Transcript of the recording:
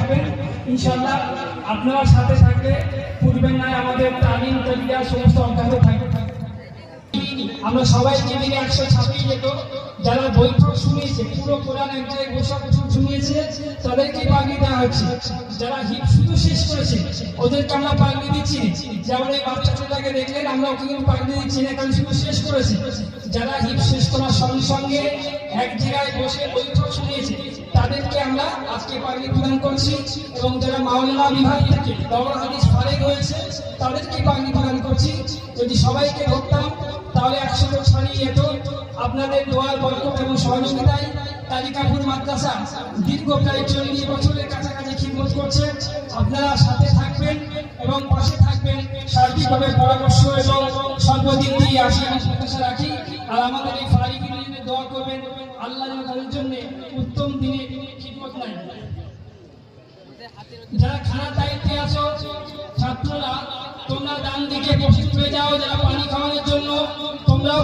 থাকবেন ইনশাআল্লাহ। আপনারা সাথে থাকলে পূর্বের নয় আমাদের তালিম তরবিয়া সমস্ত অব্যাহত থাকবে। আমরা সবাই যেদিকে 126 যেত যারা বৈঠক শুনিয়েছে, পুরো কোরআন এক জায়গায় বসে শুনিয়েছে, তাদেরকে পাগড়ি দেওয়া হচ্ছে। যারা হিপ শুধু শেষ করেছে ওদেরকে আমরা পাগড়ি দিচ্ছি। যেমন এই বাচ্চাটাকে দেখলেন, আমরা ওকে কিন্তু পাগড়ি দিচ্ছি না, কারণ শুধু শেষ করেছে। যারা হিপ শেষ করার সঙ্গে সঙ্গে এক জায়গায় বসে বৈঠক শুনিয়েছে তাদেরকে আমরা আজকে পাগড়ি প্রদান করছি। এবং যারা মাওলানা বিভাগ থেকে দওরা হাদিস ফারেগ হয়েছে তাদেরকে পাগড়ি প্রদান করছি। যদি সবাইকে ধরতাম তাহলে 100 লোক ছাড়িয়ে যেত। আপনাদের দোয়ার বরকত এবং সহযোগিতায় তালিকাপুর মাদ্রাসা দীর্ঘ প্রায় 40 বছরের কাছাকাছি খিদমত করছে। আপনারা সাথে থাকবেন এবং পাশে থাকবেন, সার্বিকভাবে পরামর্শ এবং সর্বদিক দিয়ে আশা রাখি। আর আমাদের এই ফারিগের জন্য দোয়া করবেন, আল্লাহ যেন তাদের জন্য উত্তম দিনে খিদমত নেয়। যারা খানার দায়িত্বে আছো ছাত্ররা, তোমরা ডান দিকে প্রস্তুত হয়ে যাও। যারা পানি খাওয়ানোর জন্য তোমরাও